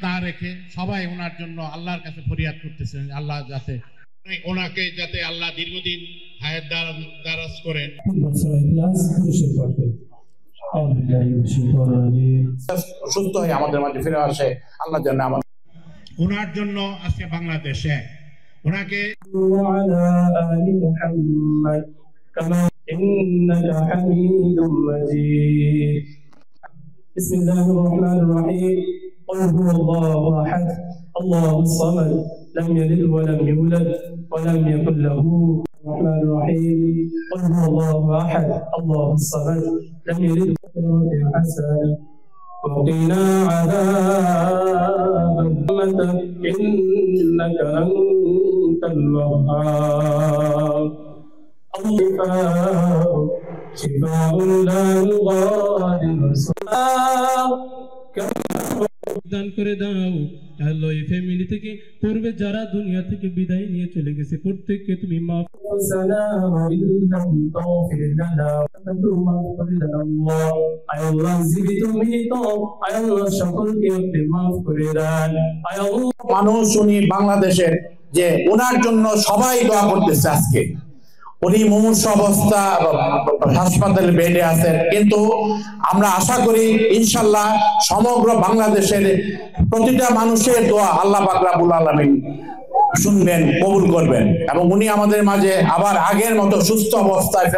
না রেখে সবাই ওনার জন্য আল্লাহর কাছে ফরিয়াদ করতেছেন, আল্লাহ যাতে ওনাকে যাতে আল্লাহ দীর্ঘদিন হায়াত দারাজ করেন। সুস্থ হয়ে আমাদের মাঝে ফিরে আসে আল্লাহ যেন আমাদের ওনার জন্য আজকে বাংলাদেশে ওনাকে بسم الله الرحمن الرحيم قل هو الله احد الله الصمد لم يلد ولم يولد ولم يكن له الرحمن الرحيم قل هو الله احد الله الصمد لم يلد ولم يولد حسنا وقنا عذاب النار انك انت الوهاب شفاء لا يغادر দান করে দাও আল্লাহ। এই ফ্যামিলি থেকে পূর্বে যারা দুনিয়া থেকে বিদায় নিয়ে চলে গেছে প্রত্যেককে তুমি মাফ মানুষ উনি বাংলাদেশের যে ওনার জন্য সবাই দোয়া করতেছে। আজকে উনি মুমূর্ষ অবস্থা হাসপাতালে বেডে আছেন, কিন্তু আমরা আশা করি ইনশাল্লাহ সমগ্র বাংলাদেশের প্রতিটা মানুষের দোয়া আল্লাহ পাক রব্বুল আলামিন শুনবেন, কবুল করবেন এবং উনি আমাদের মাঝে আবার আগের মতো সুস্থ অবস্থায়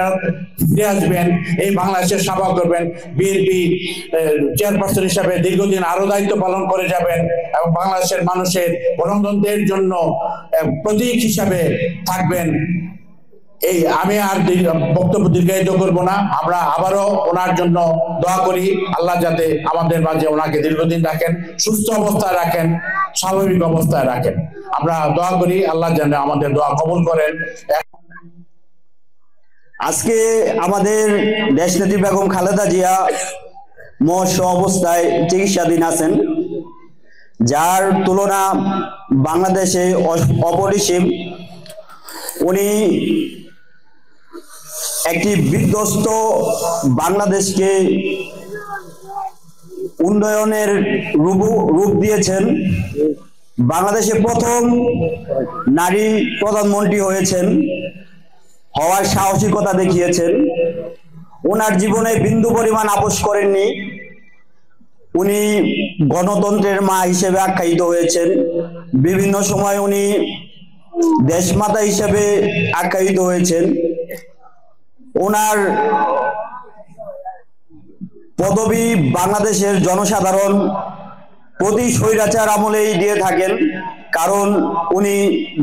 ফিরে আসবেন, এই বাংলাদেশের সেবা করবেন, বিএনপি চেয়ারপারসন হিসাবে দীর্ঘদিন আরো দায়িত্ব পালন করে যাবেন এবং বাংলাদেশের মানুষের গণতন্ত্রের জন্য প্রতীক হিসাবে থাকবেন। এই আমি আর বক্তব্য দীর্ঘায়িত করব না। আমরা আবারও ওনার জন্য দোয়া করি, আল্লাহ যাতে আমাদের মাঝে ওনাকে দীর্ঘদিন রাখেন, সুস্থ অবস্থায় রাখেন, স্বাভাবিক অবস্থায় রাখেন। আমরা দোয়া করি আল্লাহ যেন আমাদের দোয়া কবুল করেন। আজকে আমাদের দেশনেত্রী বেগম খালেদা জিয়া মুমূর্ষ অবস্থায় চিকিৎসাধীন আছেন, যার তুলনা বাংলাদেশে অপরিসীম। উনি একটি বিধ্বস্ত বাংলাদেশকে উন্নয়নের রূপ দিয়েছেন। বাংলাদেশে প্রথম নারী প্রধানমন্ত্রী হয়েছেন, হওয়ার সাহসিকতা দেখিয়েছেন। ওনার জীবনে বিন্দু পরিমাণ আপোস করেননি। উনি গণতন্ত্রের মা হিসেবে আখ্যায়িত হয়েছেন। বিভিন্ন সময় উনি দেশমাতা হিসেবে আখ্যায়িত হয়েছেন। ওনার পদবি বাংলাদেশের জনসাধারণ প্রতি স্বৈরাচার আমলেই দিয়ে থাকেন, কারণ উনি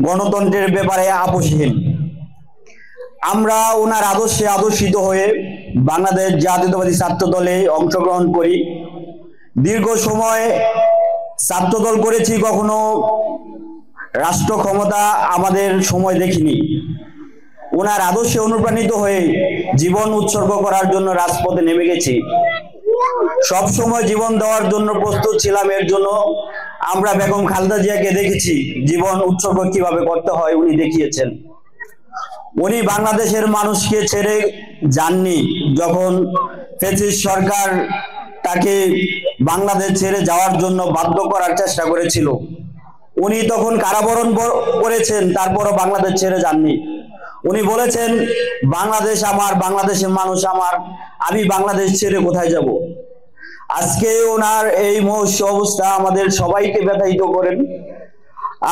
গণতন্ত্রের ব্যাপারে আপোষহীন। আমরা ওনার আদর্শে আদর্শিত হয়ে বাংলাদেশ জাতীয়তাবাদী ছাত্র দলে অংশগ্রহণ করি। দীর্ঘ সময় ছাত্রদল করেছি, কখনো রাষ্ট্র ক্ষমতা আমাদের সময় দেখিনি। ওনার আদর্শে অনুপ্রাণিত হয়ে জীবন উৎসর্গ করার জন্য রাজপথে নেমে গেছি। সব সময় জীবন দেওয়ার জন্য প্রস্তুত ছিলাম। এর জন্য আমরা বেগম খালেদা জিয়াকে দেখেছি জীবন উৎসর্গ কিভাবে করতে হয় উনি দেখিয়েছেন। উনি বাংলাদেশের মানুষকে ছেড়ে যাননি। যখন ফ্যাসিস্ট সরকার তাকে বাংলাদেশ ছেড়ে যাওয়ার জন্য বাধ্য করার চেষ্টা করেছিল, উনি তখন কারাবরণ করেছেন, তারপরও বাংলাদেশ ছেড়ে যাননি। উনি বলেছেন, বাংলাদেশ আমার, বাংলাদেশের মানুষ আমার, আমি বাংলাদেশ ছেড়ে কোথায় যাব। আজকে ওনার এই মুমূর্ষ অবস্থা আমাদের সবাইকে ব্যথায়িত করেন।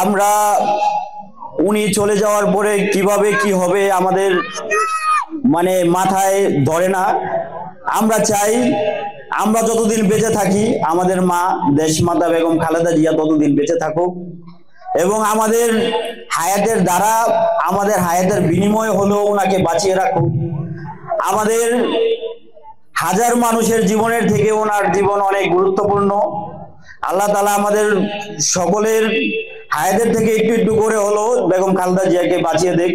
আমরা উনি চলে যাওয়ার পরে কিভাবে কি হবে আমাদের মাথায় ধরে না। আমরা চাই আমরা যতদিন বেঁচে থাকি আমাদের মা দেশমাতা বেগম খালেদা জিয়া ততদিন বেঁচে থাকুক, এবং আমাদের হায়াতের দ্বারা আমাদের হায়াতের বিনিময় হলো ওনাকে বাঁচিয়ে রাখুক। আমাদের হাজার মানুষের জীবনের থেকে ওনার জীবন অনেক গুরুত্বপূর্ণ। আল্লাহ তাআলা আমাদের সকলের হায়াতের থেকে একটু একটু করে হলো বেগম খালেদা জিয়াকে বাঁচিয়ে দেখ।